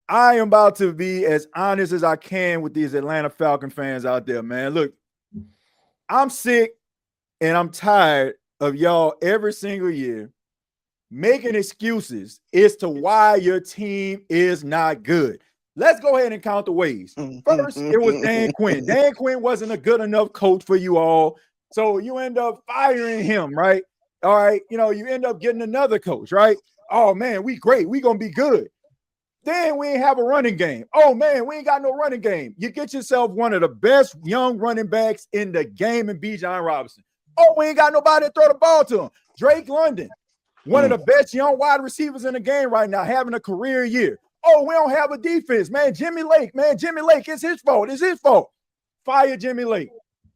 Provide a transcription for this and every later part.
I am about to be as honest as I can with these Atlanta Falcon fans out there, man. Look, I'm sick and I'm tired of y'all every single year making excuses as to why your team is not good. Let's go ahead and count the ways. First, it was Dan Quinn. Dan Quinn wasn't a good enough coach for you all. So you end up firing him, right? All right. You end up getting another coach, right? Oh, man, we great. We going to be good. Then we ain't have a running game. Oh, man, we ain't got no running game. You get yourself one of the best young running backs in the game in Bijan Robinson. Oh, we ain't got nobody to throw the ball to him. Drake London, one of the best young wide receivers in the game right now, having a career year. Oh, we don't have a defense, man. Jimmy Lake, it's his fault. It's his fault. Fire Jimmy Lake.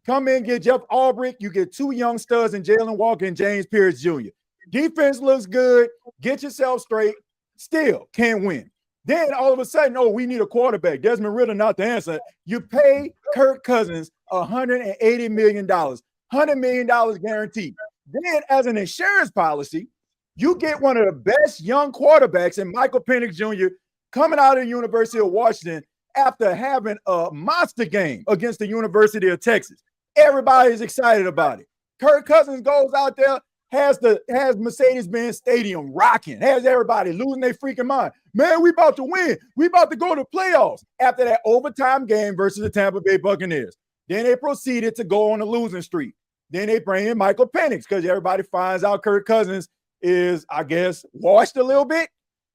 Come in, get Jeff Albrecht. You get two young studs in Jalen Walker and James Pierce Jr. Defense looks good. Get yourself straight. Still can't win. Then all of a sudden, we need a quarterback. Desmond Ridder not the answer. You pay Kirk Cousins $180 million, $100 million guaranteed. Then as an insurance policy, you get one of the best young quarterbacks in Michael Penix Jr. coming out of the University of Washington after having a monster game against the University of Texas. Everybody's excited about it. Kirk Cousins goes out there, has Mercedes-Benz Stadium rocking, has everybody losing their freaking mind. Man, we about to win. We about to go to playoffs after that overtime game versus the Tampa Bay Buccaneers. Then they proceeded to go on a losing streak. Then they bring in Michael Penix because everybody finds out Kirk Cousins is, I guess, washed a little bit.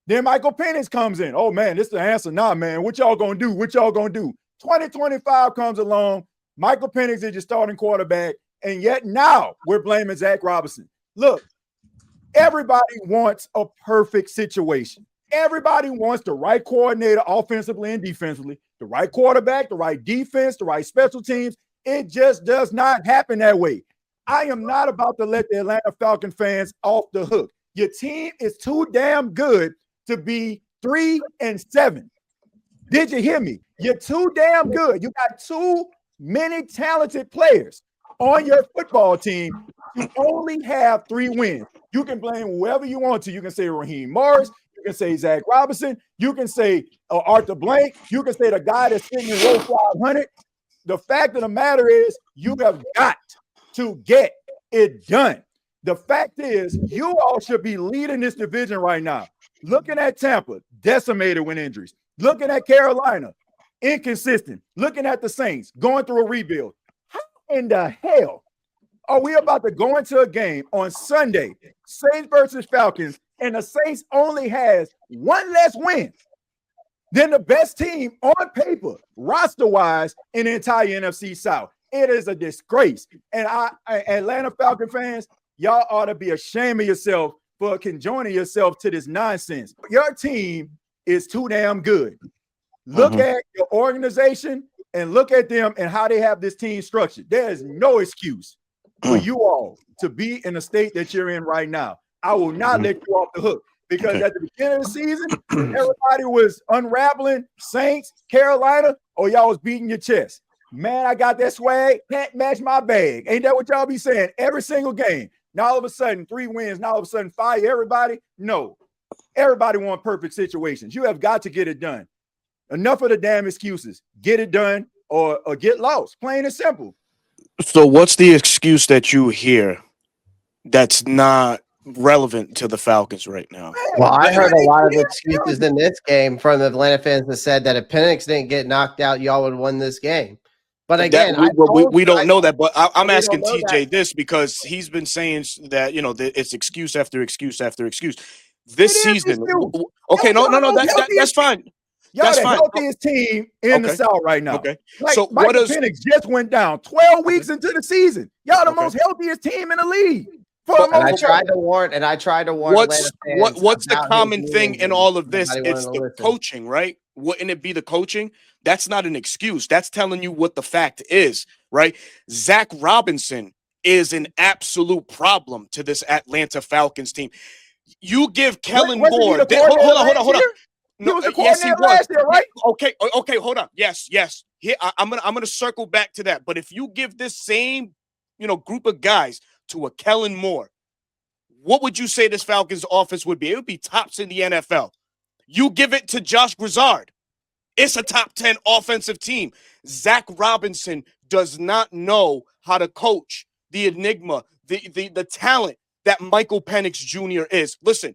Then Michael Penix comes in. Oh, man, this is the answer. Nah, man, what y'all going to do? What y'all going to do? 2025 comes along. Michael Penix is your starting quarterback, and yet now we're blaming Zack Robinson. Look, everybody wants a perfect situation. Everybody wants the right coordinator offensively and defensively, the right quarterback, the right defense, the right special teams. It just does not happen that way. I am not about to let the Atlanta Falcon fans off the hook. Your team is too damn good to be 3-7. Did you hear me? You're too damn good. You got too many talented players on your football team to only have 3 wins. You can blame whoever you want to. You can say Raheem Morris. You can say Zack Robinson. You can say Arthur Blank. You can say the guy that's sitting in row 500. The fact of the matter is you have got to get it done. The fact is you all should be leading this division right now. Looking at Tampa, decimated with injuries. Looking at Carolina, inconsistent. Looking at the Saints, going through a rebuild. How in the hell are we about to go into a game on Sunday, Saints versus Falcons, and the Saints only has one less win than the best team on paper, roster-wise, in the entire NFC South? It is a disgrace. And Atlanta Falcon fans, y'all ought to be ashamed of yourself for conjoining yourself to this nonsense. Your team is too damn good. Look at your organization and look at them and how they have this team structured. There is no excuse for you all to be in the state that you're in right now. I will not let you off the hook because at the beginning of the season, everybody was unraveling Saints, Carolina, or y'all was beating your chest. Man, I got that swag. Can't match my bag. Ain't that what y'all be saying every single game? Now all of a sudden 3 wins. Now all of a sudden fire everybody. No, everybody want perfect situations. You have got to get it done. Enough of the damn excuses. Get it done or get lost. Plain and simple. So what's the excuse that you hear that's not relevant to the Falcons right now? Well, I heard a lot of excuses in this game from the Atlanta fans that said that if Penix didn't get knocked out, y'all would win this game. But again, we don't know that. But I'm asking TJ this because he's been saying that it's excuse after excuse after excuse. This season, okay, that's fine. Y'all the healthiest team in the South right now. Okay, like so Michael Penix just went down 12 weeks into the season. Y'all the most healthiest team in the league. I tried to warn. What's the common thing in all of this? It's the coaching, right? Wouldn't it be the coaching? That's not an excuse. That's telling you what the fact is, right? Zack Robinson is an absolute problem to this Atlanta Falcons team. You give Kellen Moore. Hold on. No, yes, he was last year, right? Okay, hold on. Yes. Here, I'm gonna circle back to that. But if you give this same, group of guys to a Kellen Moore, what would you say this Falcons offense would be? It would be tops in the NFL. You give it to Josh Grizzard. It's a top 10 offensive team. Zack Robinson does not know how to coach the enigma, the talent that Michael Penix Jr. is. Listen,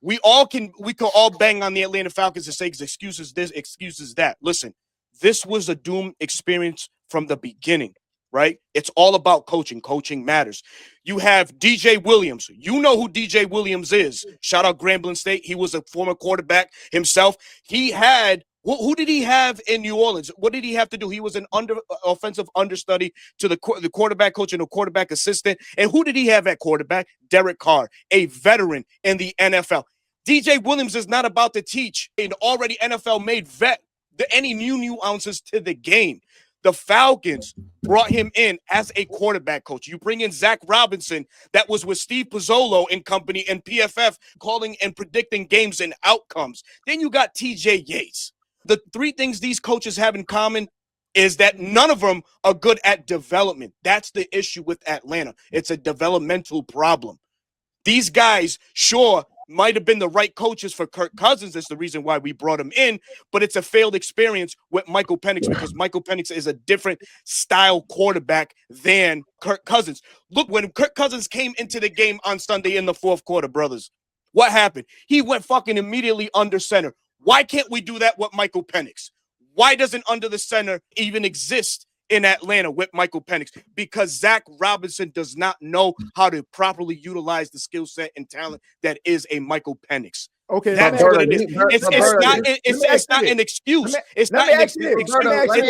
we can all bang on the Atlanta Falcons and say excuses this, excuses that. Listen, this was a doomed experience from the beginning, right? It's all about coaching. Coaching matters. You have DJ Williams. You know who DJ Williams is. Shout out Grambling State. He was a former quarterback himself. He had who did he have in New Orleans? What did he have to do? He was an offensive understudy to the quarterback coach and a quarterback assistant. And who did he have at quarterback? Derek Carr, a veteran in the NFL. DJ Williams is not about to teach an already NFL-made vet any new nuances to the game. The Falcons brought him in as a quarterback coach. You bring in Zack Robinson, that was with Steve Pizzolo and company and PFF calling and predicting games and outcomes. Then you got TJAY. The three things these coaches have in common is that none of them are good at development. That's the issue with Atlanta. It's a developmental problem. These guys, sure, might have been the right coaches for Kirk Cousins. That's the reason why we brought him in, but it's a failed experience with Michael Penix because Michael Penix is a different style quarterback than Kirk Cousins. Look, when Kirk Cousins came into the game on Sunday in the fourth quarter, brothers, what happened? He went fucking immediately under center. Why can't we do that with Michael Penix? Why doesn't under the center even exist in Atlanta with Michael Penix? Because Zack Robinson does not know how to properly utilize the skill set and talent that is a Michael Penix. Okay, that's what it is. It's not an excuse. It's not an excuse. Let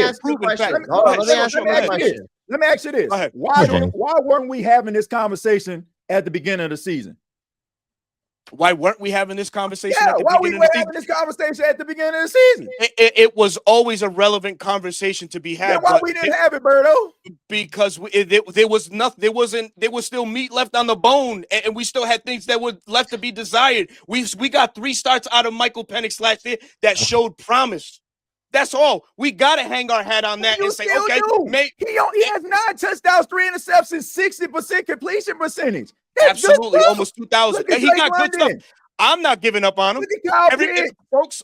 me ask you this. Why weren't we having this conversation at the beginning of the season? Why weren't we having this conversation? Yeah, why we were having this conversation at the beginning of the season? It was always a relevant conversation to be had. Yeah, why we didn't have it, Berto? Because there was nothing. There was still meat left on the bone, and we still had things that were left to be desired. We got 3 starts out of Michael Penix last year that showed promise. That's all. We got to hang our hat on that and say, okay, he has 9 touchdowns, 3 interceptions, 60% completion percentage. That's absolutely almost 2,000. He got good stuff. I'm not giving up on him.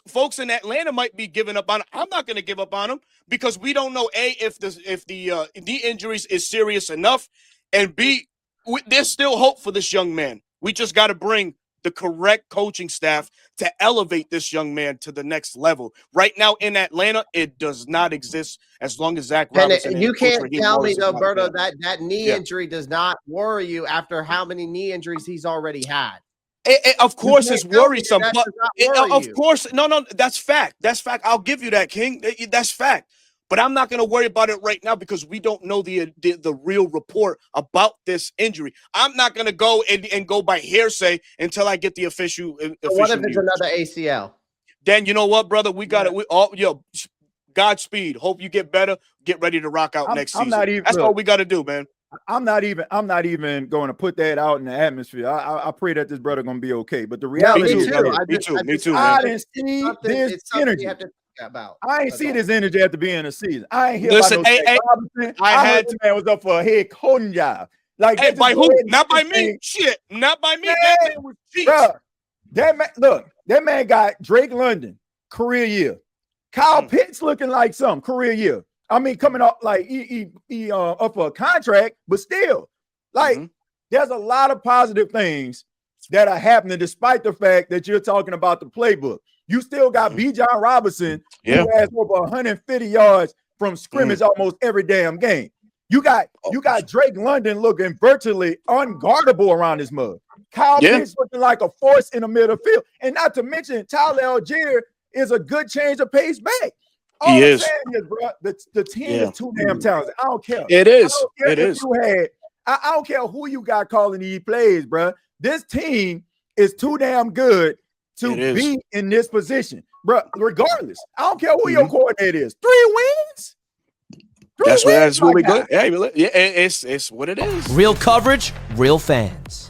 Folks in Atlanta might be giving up on him. I'm not going to give up on him because we don't know if the knee injuries is serious enough, and B, there's still hope for this young man. We just got to bring the correct coaching staff to elevate this young man to the next level. Right now in Atlanta, it does not exist as long as Zack Robinson. And you can't tell me though, Berto, that knee injury does not worry you after how many knee injuries he's already had. Of course, it's worrisome. Of course, no, that's fact. That's fact. I'll give you that, King. That's fact. But I'm not going to worry about it right now because we don't know the real report about this injury. I'm not going to go and go by hearsay until I get the official. What if it's another ACL? Then you know what, brother? We got it. Godspeed. Hope you get better. Get ready to rock out next season. That's all we got to do, man. I'm not even going to put that out in the atmosphere. I pray that this brother going to be okay. But the reality is, me too. I didn't see this energy. I ain't see this energy at the beginning of the season. I ain't hear about no Robinson. I heard the man was up for a head coaching job. Like, hey, by who? Not by me. Shit, not by me. That man was cheap. That man got Drake London career year. Kyle Pitts looking like something career year. I mean, coming up like he up for a contract, but still, like there's a lot of positive things that are happening, despite the fact that you're talking about the playbook. You still got Bijan Robinson, who has over 150 yards from scrimmage almost every damn game. You got Drake London looking virtually unguardable around his mug. Kyle Pitts looking like a force in the middle of the field. And not to mention, Tyler Algier is a good change of pace back. All he is. Bro, the team is too damn talented. I don't care. It is. I don't care who you got calling these plays, bro. This team is too damn good to be in this position, bro. Regardless, I don't care who your coordinator is. 3 wins. That's what we got. Yeah, it's what it is. Real coverage, real fans.